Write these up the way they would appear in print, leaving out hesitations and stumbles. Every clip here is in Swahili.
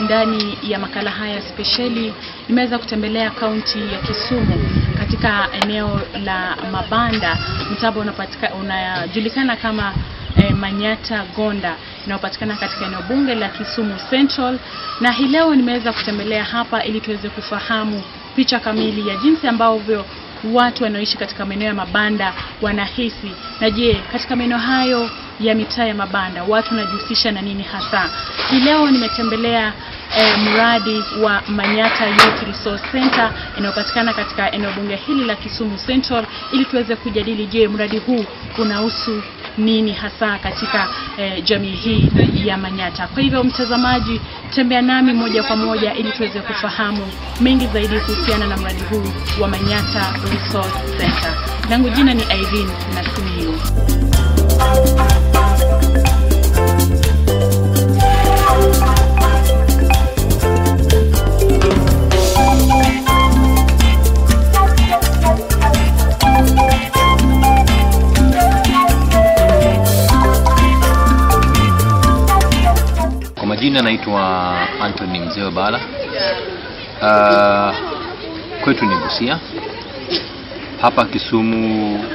ndani ya makala haya speciali nimeweza kutembelea kaunti ya Kisumu katika eneo la Mabanda, mtabo unajulikana kama Manyata Gonda, unaopatikana katika eneo bunge la Kisumu Central. Na hii leo nimeweza kutembelea hapa ili tuweze kufahamu picha kamili ya jinsi ambavyo watu wanaoishi katika maeneo ya mabanda wanahisi. Na je, katika maeneo hayo ya mitaa ya mabanda watu wanajihusisha na nini hasa? Hii leo nimetembelea mradi wa Manyata Youth Resource Center inayopatikana katika eneo bunge hili la Kisumu Central ili tuweze kujadili, je, mradi huu unahusu nini hasa katika jamii hii ya Manyata. Kwa hivyo mtazamaji, tembea nami moja kwa moja ili tuweze kufahamu mengi zaidi kuhusiana na mradi huu wa Manyata Resource Center. Langu jina ni Irene Nasimiyu. Majina naitwa Anthony Mzee Bala. Kwetu ni Busia. Hapa Kisumu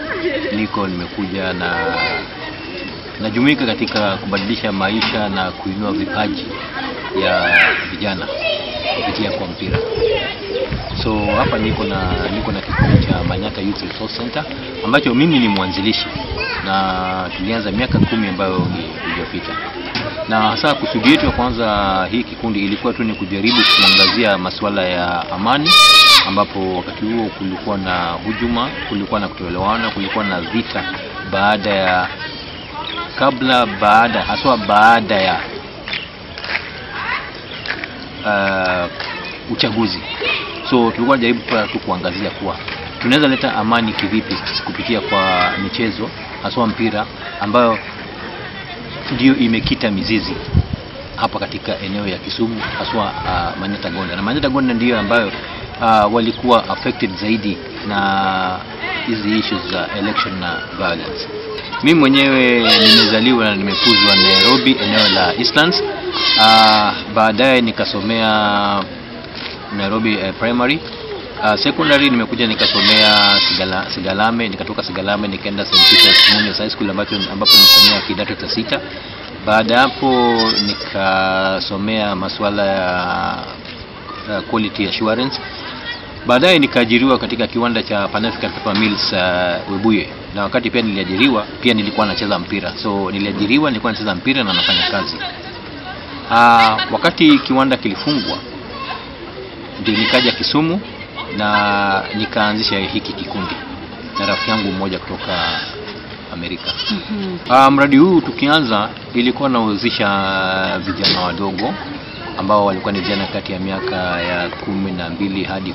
nimekuja na najumuika katika kubadilisha maisha na kuinua vipaji ya vijana kupitia kwa mpira. So hapa niko na kikundi cha Manyata Youth Resource Center ambacho mimi ni mwanzilishi, na tulianza miaka 10 ambayo iliyopita. Na hasa kusudi yetu ya kwanza hii kikundi ilikuwa tu ni kujaribu kuangazia masuala ya amani, ambapo wakati huo kulikuwa na hujuma, kulikuwa na kutoelewana, kulikuwa na vita baada ya uchaguzi. So tulikuwa jaribu tu kuangazia kuwa tunaweza leta amani kivipi kupitia kwa michezo, hasa mpira ambayo ndio imekita mizizi hapa katika eneo ya Kisumu, haswa Manyata Gonda. Na Manyata Gonda ndio ambayo walikuwa affected zaidi na hizi issues za election na violence. Mimi mwenyewe nimezaliwa na nimekuzwa Nairobi, eneo la Eastlands. Baadaye nikasomea Nairobi primary. Secondary nimekuja nikasomea Sigalame, nikatoka Sigalame nikaenda St. Peter's Junior High School ambapo nilifanyia kidato cha 6. Baada hapo nikasomea masuala ya quality assurance. Baadaye nikaajiriwa katika kiwanda cha Pan African Paper Mills Webuye. Na wakati pia niliajiriwa, pia nilikuwa nacheza mpira. So nilikuwa nacheza mpira na nafanya kazi. Wakati kiwanda kilifungwa ndio nikaja Kisumu na nikaanzisha hiki kikundi na rafiki yangu mmoja kutoka Amerika. Mradi huu tukianza ilikuwa inahusisha vijana wadogo ambao walikuwa ni vijana kati ya miaka ya 12 hadi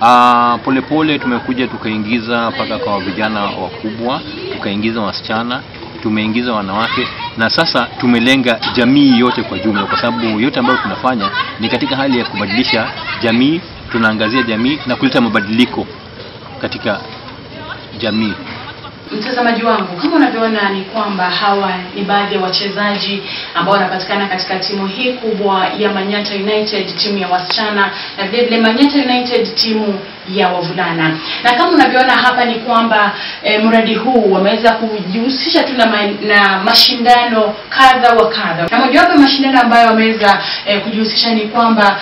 14. Polepole tumekuja tukaingiza mpaka kwa vijana wakubwa, tukaingiza wasichana, tumeingiza wanawake, na sasa tumelenga jamii yote kwa jumla, kwa sababu yote ambayo tunafanya ni katika hali ya kubadilisha jamii. Tunaangazia jamii na kuleta mabadiliko katika jamii. Mtazamaji wangu, kama unavyoona ni kwamba hawa ni baadhi ya wachezaji ambao wanapatikana katika timu hii kubwa ya Manyata United, timu ya wasichana, na vile Manyata United timu ya wavulana. Na kama unavyoona hapa ni kwamba mradi huu wameweza kujihusisha tu na mashindano kadha wa kadha. Na mojawapo ya mashindano ambayo wameweza kujihusisha ni kwamba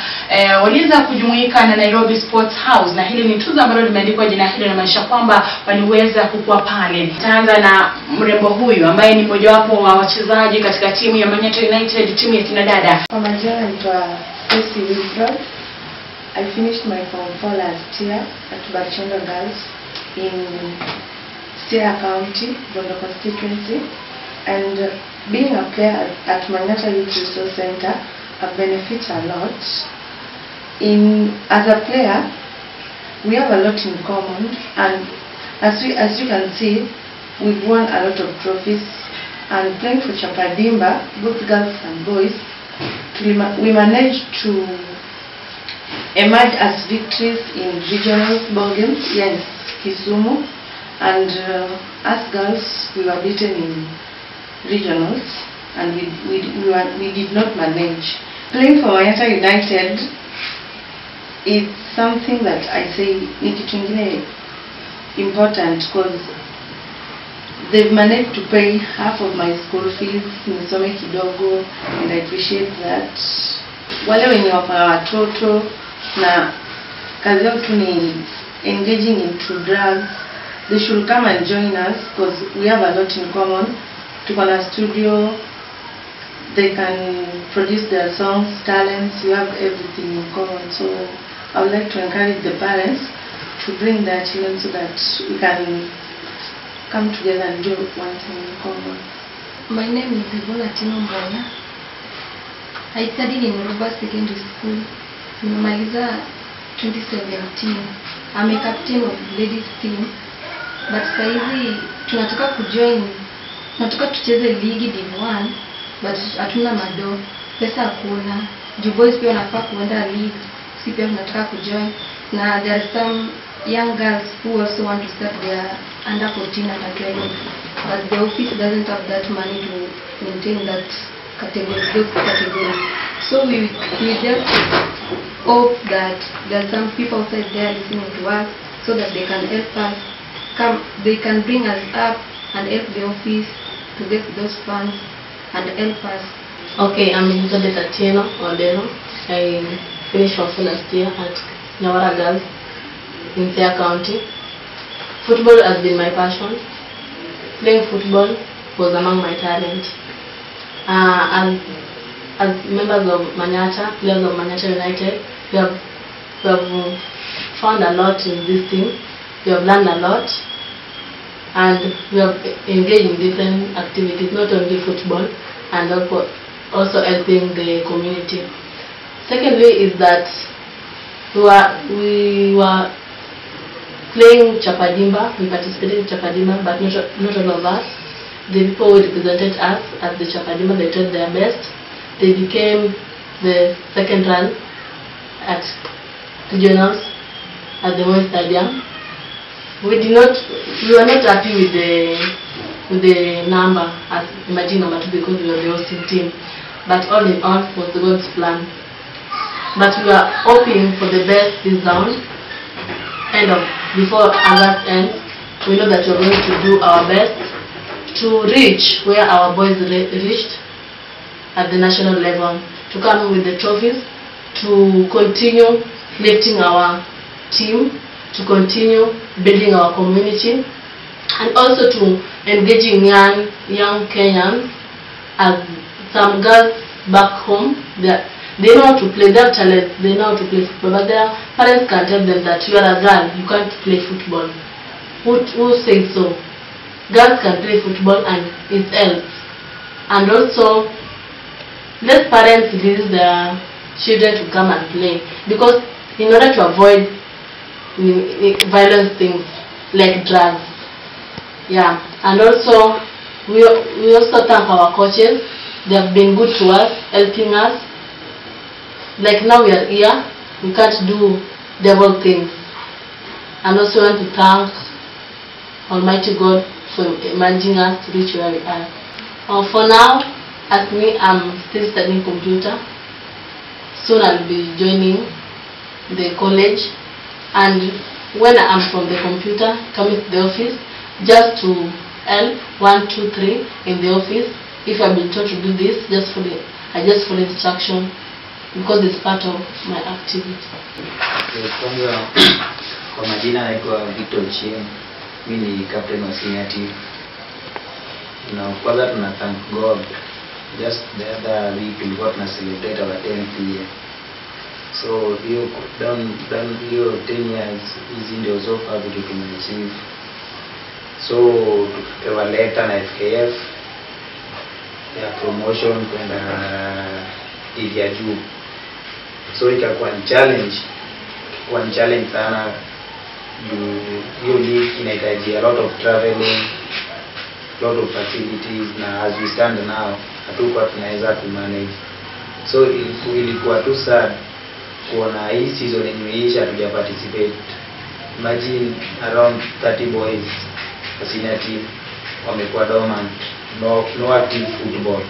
waliweza kujumuika na Nairobi Sports House, na hili ni tuzo ambalo limeandikwa jina hili, na maanisha kwamba waliweza kukua pale. Taanza na mrembo huyu ambaye ni mojawapo wa wachezaji katika timu ya Manyata United, timu ya kina dada. Kwa majina naitwa Stacy Wilfred. I finished my Form 4 last year at Barchenda Girls in Siaya County, Bondo constituency. And being a player at Manyata Youth Resource Center, I benefit a lot. As a player, we have a lot in common, and as you can see, we've won a lot of trophies. And playing for Chapadimba, both girls and boys, we managed to emerge as victories in regional ball games here in Kisumu. And as girls, we were beaten in regionals, and we did not manage Playing for Manyata United, it's something that I say ni kitu ingine important because they've managed to pay half of my school fees nisome kidogo, and I appreciate that. Wale wenye wako na watoto na kazi yao tu ni engaging into drugs, they should come and join us because we have a lot in common. Tuko na studio, they can produce their songs, talents, we have everything in common. So I would like to encourage the parents to bring their children so that we can come together and do one thing in common. My name is Yvonne Atino Mbona. I studied in Ruba Secondary School. Nimemaliza 2017. I'm a captain of ladies team. But saizi tunataka kujoin, tunataka tucheze ligi Div1, but hatuna mado, pesa hakuna. Ju boys pia wanafaa kuenda league, si pia tunataka kujoin. Na there are some young girls who also want to start their under 14 and academy, but the office doesn't have that money to maintain that category, those categories. So we just hope that there are some people outside there listening to us so that they can help us. They can bring us up and help the office to get those funds and help us. Okay, I'm Elizabeth Atieno Odero. I finished my last year at Nyawara Girls in Siaya County. Football has been my passion. Playing football was among my talent. As members of Manyata, players of Manyata United, we have found a lot in this team. We have learned a lot, and we have engaged in different activities, not only football, and also helping the community. Secondly is that we were playing Chapadimba. We participated in Chapadimba, but not all of us. The people who represented us at the Chapadimba, they tried their best. They became the second run at regionals at the Moi Stadium. We were not happy with the number as emerging number 2 because we were the hosting team. But all in all was God's plan. But we are hoping for the best this round. Before August ends, we know that we are going to do our best to reach where our boys reached at the national level, to come with the trophies, to continue lifting our team, to continue building our community, and also to engaging young Kenyans. As some girls back home, they know how to play, they have talent, they know how to play football, but their parents can tell them that you are a girl, you can't play football. Who says so? Girls can play football and it helps. And also, let parents release their children to come and play, because in order to avoid violent things like drugs. Yeah, and also we also thank our coaches. They have been good to us, helping us. Like now we are here, we can't do devil things. And also want to thank Almighty God for managing us to reach where we are. For now, as me, I'm still studying computer. Soon I'll be joining the college, and when I'm from the computer, coming to the office just to help 1, 2, 3 in the office. If I've been told to do this, I just follow instruction because it's part of my activity. Kwanza kwa majina naitwa Victor Chien, mimi ni captain wa senior team. Kwanza tuna thank God. Just the other week we got to celebrate our 10th year. So hiyo down hiyo 10 years hizi ndio so far vitu tumeachieve. So tukapewa letter na FKF ya promotion kwenda ligi ya juu. So ikakuwa ni challenge sana. Hiyo league inahitaji a lot of traveling, lot of facilities, na as we stand now hatukuwa tunaweza to manage. So ilikuwa too sad kuona hii season imeisha tuja participate. Imagine around 30 boys a senior team wamekuwa dormant, no active football.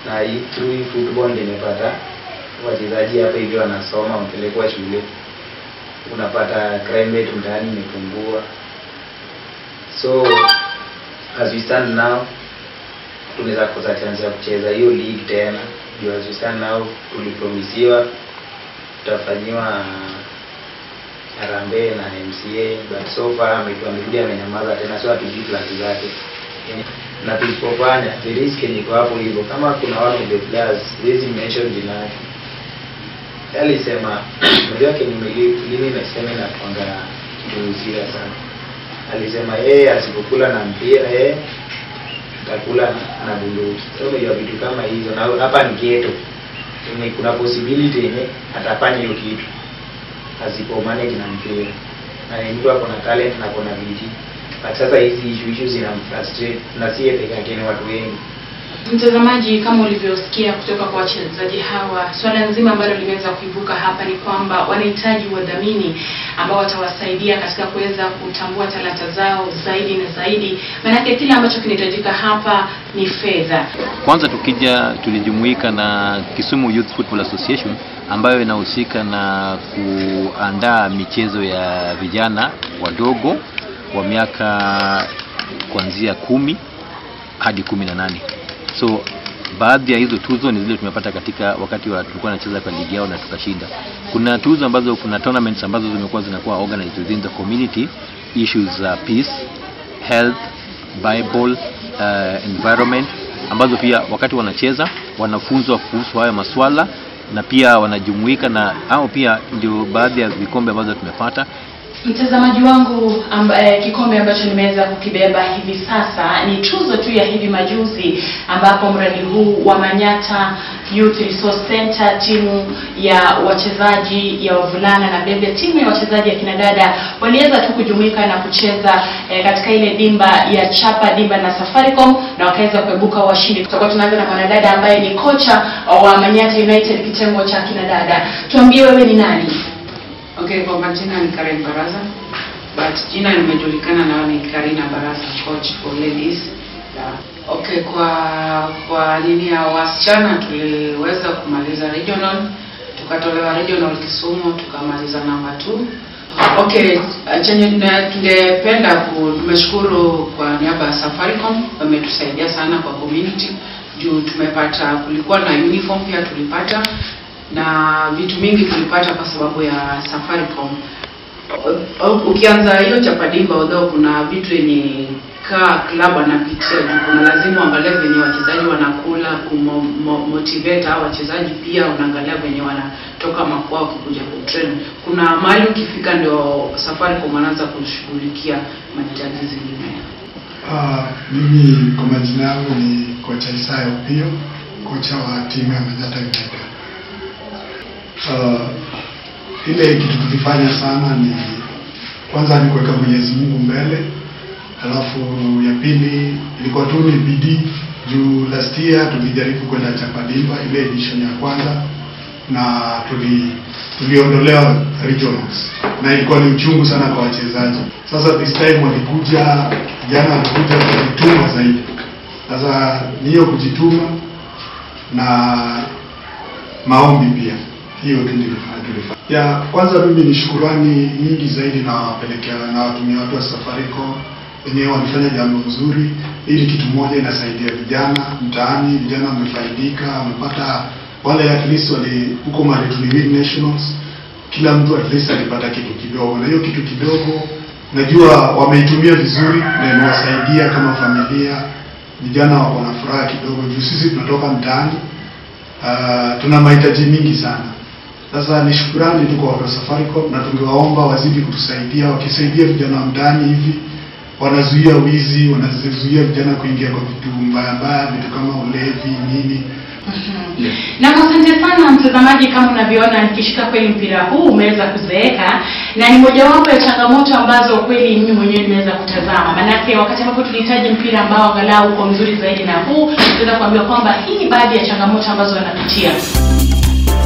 na hii through football nimepata wachezaji hapa hivi wanasoma wapelekwa shule, unapata crime rate ndani imepungua. So as we stand now tunaweza kupata chance ya kucheza hiyo league tena. As we stand now tulipromisiwa tutafanyiwa Harambee na MCA, but so far amerudi amenyamaza tena, so hatujui plans zake. Na tulipofanya the risk niko hapo hivyo, kama kuna one of the players hizi mention jina yake alisema mmoja wake lini nasema na kwanga kuuzia sana, alisema asipokula na mpira atakula na bunduki. So hiyo vitu kama hizo, na hapa ni ghetto, ni kuna possibility atafanya hiyo kitu asipo manage na mpira, na mtu ako na talent na kuna bidii. But sasa hizi issues zinamfrustrate na si peke yake, ni watu wengi. Mtazamaji, kama ulivyosikia kutoka kwa wachezaji hawa, swala nzima ambalo limeweza kuibuka hapa ni kwamba wanahitaji wadhamini ambao watawasaidia katika kuweza kutambua talanta zao zaidi na zaidi, maana kile ambacho kinahitajika hapa ni fedha. Kwanza tulijumuika na Kisumu Youth Football Association ambayo inahusika na kuandaa michezo ya vijana wadogo wa miaka kuanzia 10 hadi 18. So baadhi ya hizo tuzo ni zile tumepata katika wakati tulikuwa tunacheza kwa ligi yao na tukashinda. Kuna tuzo ambazo, kuna tournaments ambazo zinakuwa organized within the community, issues peace, health, Bible, environment, ambazo pia wakati wanacheza wanafunzwa kuhusu haya maswala na pia wanajumuika na hao. Pia ndio baadhi ya vikombe ambazo tumepata. Mtazamaji wangu, kikombe ambacho nimeweza kukibeba hivi sasa ni tuzo tu ya hivi majuzi, ambapo mradi huu wa Manyata Youth Resource Center, timu ya wachezaji ya wavulana na bebe timu ya wachezaji ya kinadada waliweza tu kujumuika na kucheza katika ile dimba ya Chapa Dimba na Safaricom, na wakaweza kuebuka washindi. Tutakuwa tunaanza na mwanadada ambaye ni kocha wa Manyata United kitengo cha kinadada. Tuambie wewe ni nani? Okay, kwa majina ni Karen Baraza, but jina nimejulikana na ni Karina Baraza, coach for ladies. Okay, kwa nini ya wasichana tuliweza kumaliza regional, tukatolewa regional Kisumu, tukamaliza namba 2. Okay, tungependa tumeshukuru kwa niaba ya Safaricom, wametusaidia sana kwa community juu tumepata, kulikuwa na uniform pia tulipata na vitu mingi tulipata kwa sababu ya Safaricom. Ukianza hiyo Chapa Dimba, although kuna vitu yenye club anapitia juu, kuna lazima uangalie venye wachezaji wanakula, kumotivate hao wachezaji, pia unaangalia venye wanatoka makwao kuja kutrain. Kuna mahali ukifika ndio Safaricom wanaanza kushughulikia mahitaji zingine. Mimi kwa majina yangu ni kocha Isaya Opio, kocha wa timu ya Manyata United. Ile kitu tulifanya sana ni kwanza ni kuweka Mwenyezi Mungu mbele, alafu ya pili ilikuwa tu ni bidii juu last year tulijaribu kwenda Chapa Dimba ile edition ya kwanza na tuliondolewa regionals na ilikuwa ni uchungu sana kwa wachezaji. Sasa this time walikuja jana, walikuja kujituma zaidi. Sasa niyo kujituma na maombi pia, hiyo tu tulifanya. Ya kwanza mimi ni shukrani nyingi zaidi na wapelekea na watumia watu wa Safaricom wenyewe walifanya jambo nzuri. Ili kitu moja inasaidia vijana mtaani, vijana wamefaidika, wamepata wale at least wale huko mahali tuliwin nationals, kila mtu at least alipata kitu kidogo, na hiyo kitu kidogo najua wameitumia vizuri na imewasaidia kama familia. Vijana wako na furaha kidogo juu sisi tunatoka mtaani, tuna mahitaji mingi sana. Sasa ni shukrani tu kwa watu wa Safaricom, na tungewaomba wazidi kutusaidia, wakisaidia vijana wa mtaani hivi wanazuia wizi, wanazuia vijana kuingia kwa vitu mbaya, vitu kama ulevi nini. Yeah. Na asante sana mtazamaji, kama unavyoona nikishika kweli mpira huu umeweza kuzeeka, na ni mojawapo ya changamoto ambazo kweli mimi mwenyewe nimeweza kutazama. Manake wakati ambapo tulihitaji mpira ambao angalau uko mzuri zaidi na huu, tunaweza kuambia kwamba hii ni baadhi ya changamoto ambazo wanapitia.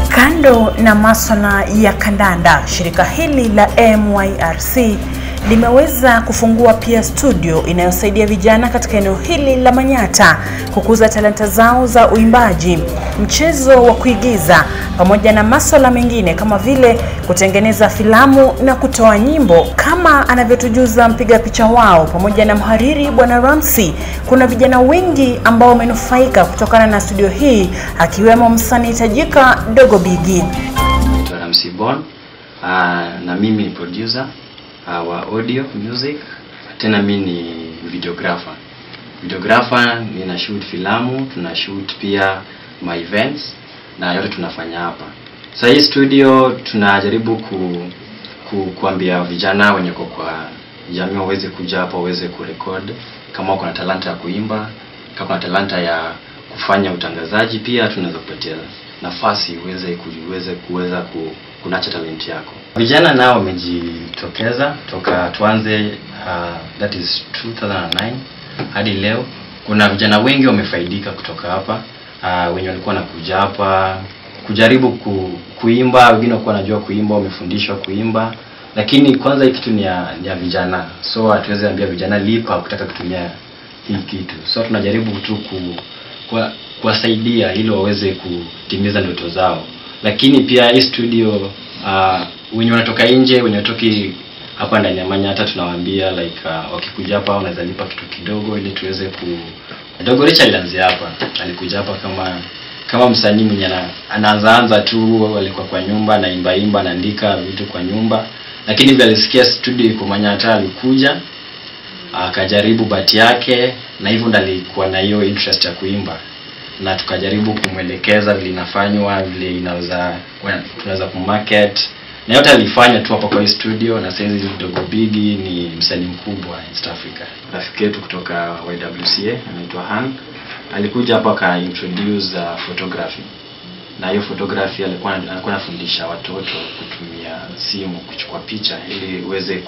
Kando na masuala ya kandanda, shirika hili la MYRC limeweza kufungua pia studio inayosaidia vijana katika eneo hili la Manyata kukuza talanta zao za uimbaji, mchezo wa kuigiza pamoja na masuala mengine kama vile kutengeneza filamu na kutoa nyimbo. Kama anavyotujuza mpiga picha wao pamoja na mhariri Bwana Ramsey, kuna vijana wengi ambao wamenufaika kutokana na studio hii, akiwemo msanii tajika Dogo Bigi. Ramsey Bon, na mimi ni producer wa audio music, tena mimi ni videographer. Nina shoot filamu, tuna shoot pia my events na yote tunafanya hapa. Sasa hii studio tunajaribu kuambia vijana wenye kwa jamii waweze kuja hapa waweze kurecord, kama wako na talanta ya kuimba, kama na talanta ya kufanya utangazaji, pia tunaweza kupatia nafasi uweze kunacha talenti yako. Vijana nao wamejitokeza toka tuanze that is 2009 hadi leo. Kuna vijana wengi wamefaidika kutoka hapa, wenye walikuwa nakuja hapa kujaribu kuimba, wengine walikuwa wanajua kuimba, wamefundishwa kuimba, lakini kwanza hii kitu ni ya vijana. So hatuwezi ambia vijana lipa kutaka kutumia hii kitu. So tunajaribu tu kuwasaidia ili waweze kutimiza ndoto zao. Lakini pia hii studio wenye wanatoka nje, wenye watoki hapa ndani ya Manyata, tunawaambia like wakikuja hapa wanaweza lipa kitu kidogo ili tuweze Dogo Richard alianza hapa. Alikuja hapa kama msanii mwenye anaanza tu, alikuwa kwa nyumba na imba anaandika vitu kwa nyumba, lakini vile alisikia studio iko Manyata alikuja akajaribu bahati yake, na hivyo ndali alikuwa na hiyo interest ya kuimba, na tukajaribu kumwelekeza vile inafanywa, vile tunaweza kumarket, na yote alifanya tu hapa kwa studio. Na sasa Dogo Bigi ni msanii mkubwa East Africa. Rafiki yetu kutoka YWCA anaitwa Han alikuja hapa ka introduce photography, na hiyo photography alikuwa anafundisha watoto kutumia simu kuchukua picha ili uweze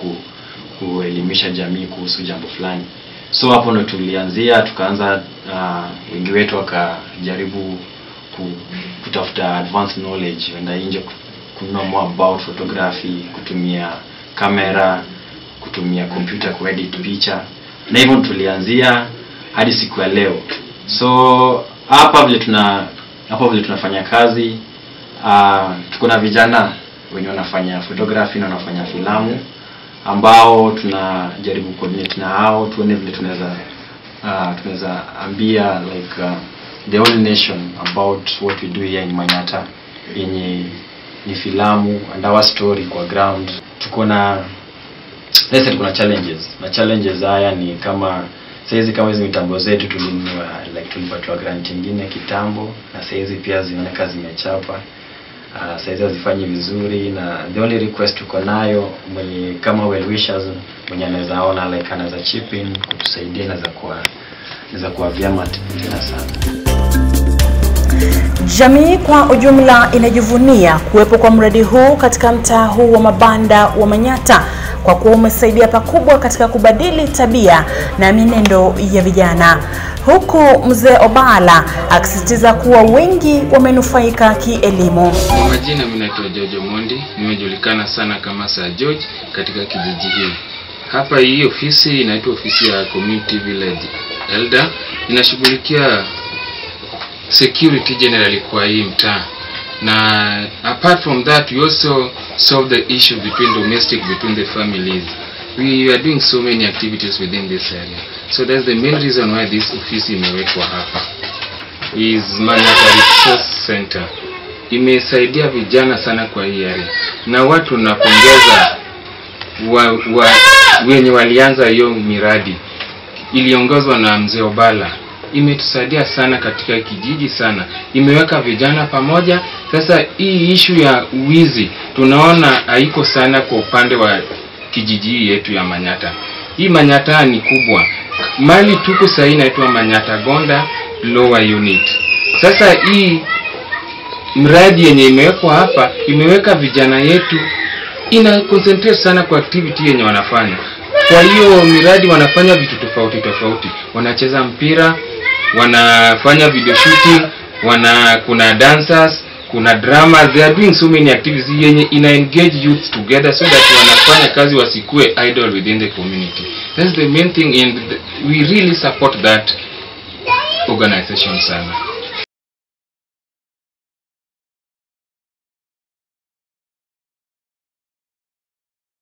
kuelimisha jamii kuhusu jambo fulani. So hapo ndo tulianzia, tukaanza wengi wetu wakajaribu kutafuta advanced knowledge, wenda nje kuna more about photography, kutumia kamera, kutumia kompyuta kuedit picha, na hivyo tulianzia hadi siku ya leo. So hapa vile tunafanya kazi, tuko na vijana wenye wanafanya photography na wanafanya filamu, ambao tunajaribu coordinate na hao tuone vile tunaweza ambia like the whole nation about what we do here in Manyata, yenye ni filamu and our story kwa ground. Tuko na challenges haya ni kama saizi, kama hizi mitambo zetu tulipatiwa grant nyingine kitambo, na saizi pia zinaonekana zimechapa, saizi hazifanyi vizuri, na the only request tuko nayo mwenye kama well wishers mwenye anaweza ona anaweza chip in kutusaidia, naweza kuwa vyema tena sana. Jamii kwa ujumla inajivunia kuwepo kwa mradi huu katika mtaa huu wa mabanda wa Manyata, kwa kuwa umesaidia pakubwa katika kubadili tabia na mienendo ya vijana, huku mzee Obala akisisitiza kuwa wengi wamenufaika kielimu. Kwa majina mimi naitwa George Mondi, nimejulikana sana kama Sir George katika kijiji hii. Hapa hii ofisi inaitwa ofisi ya Community Village Elder, inashughulikia security generally kwa hii mtaa. Na apart from that, we also solve the issue between the families. We are doing so many activities within this area. So that's the main reason why this office imewekwa hapa. Is Manyata Resource Center. Imesaidia vijana sana kwa hii area. Na watu napongeza wenye walianza hiyo miradi. Iliongozwa na mzee Obala. Imetusaidia sana katika kijiji sana. Imeweka vijana pamoja. Sasa hii issue ya wizi tunaona haiko sana kwa upande wa kijiji yetu ya Manyata. Hii Manyata ni kubwa. Mali tuko sasa inaitwa Manyata Gonda Lower Unit. Sasa hii mradi yenye imewekwa hapa imeweka vijana yetu, ina concentrate sana kwa activity yenye wanafanya. Kwa hiyo miradi wanafanya vitu tofauti. Wanacheza mpira, wanafanya video shooting, kuna dancers, kuna drama, they are doing so many activities yenye ina engage youth together so that wanafanya kazi wasikue idle within the community. That's the main thing, and we really support that organization sana.